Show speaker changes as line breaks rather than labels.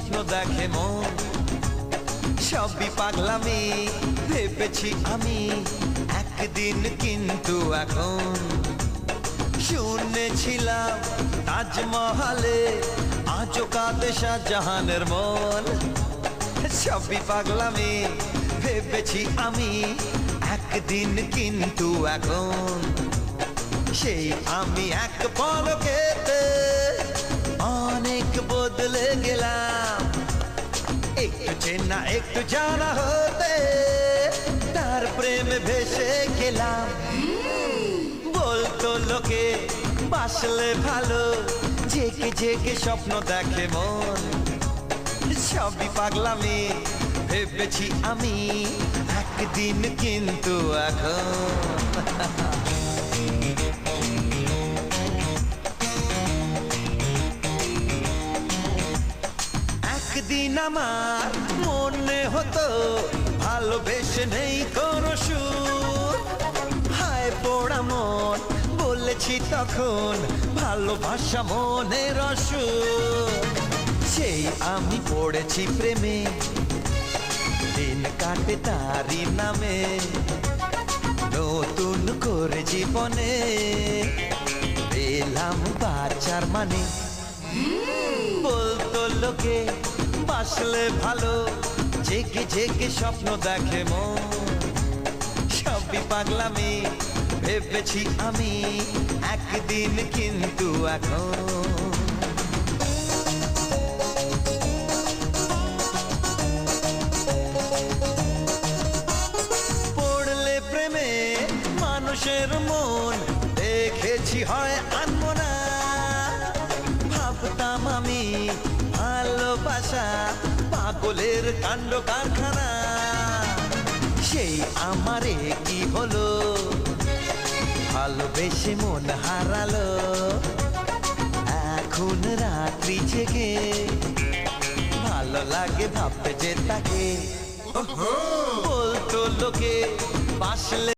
স্বপ্ন দেখে মন। সবই পাগলামি ভেবেছি আমি একদিন, কিন্তু এখন শুনেছিলাম তাজমহলে আজও কাঁদে শাহজাহানের মন। সবই পাগলামি ভেবেছি আমি একদিন, কিন্তু এখন সেই আমি এক পলকেতে অনেক বদলে গেলাম। একটু চেনা একটু জানা হতে তার প্রেমে ভেসে গেলাম। বলতো লোকে বাসলে ভালো, জেগে জেগে স্বপ্ন দেখে মন। সবই পাগলামি ভেবেছি আমি একদিন, কিন্তু এখন একদিন আমার মনে হতো ভালোবেসে নেই কোনো সুর। হায় পোড়া মন বলেছি তখন ভালোবাসা মনের অসুর। সেই আমি পড়েছি প্রেমে, দিন কাটে তারি নামে। নতুন করে জীবনে পেলাম বাঁচার মানে। বলতো লোকে বাসলে ভালো, জেগে জেগে স্বপ্ন দেখে মন। সবই পাগলামি ভেবেছি আমি একদিন, কিন্তু এখন পড়লে প্রেমে মানুষের মন দেখেছি হয় আনবো না। ভাবতাম আমি ভালোবাসা পাগলের কাণ্ড কারখানা। সেই আমারে কি হলো, ভালোবেসে মন হারালো। এখন রাত্রি জেগে ভালো লাগে ভাবতে যে তাকে। বলতো লোকে বাসলে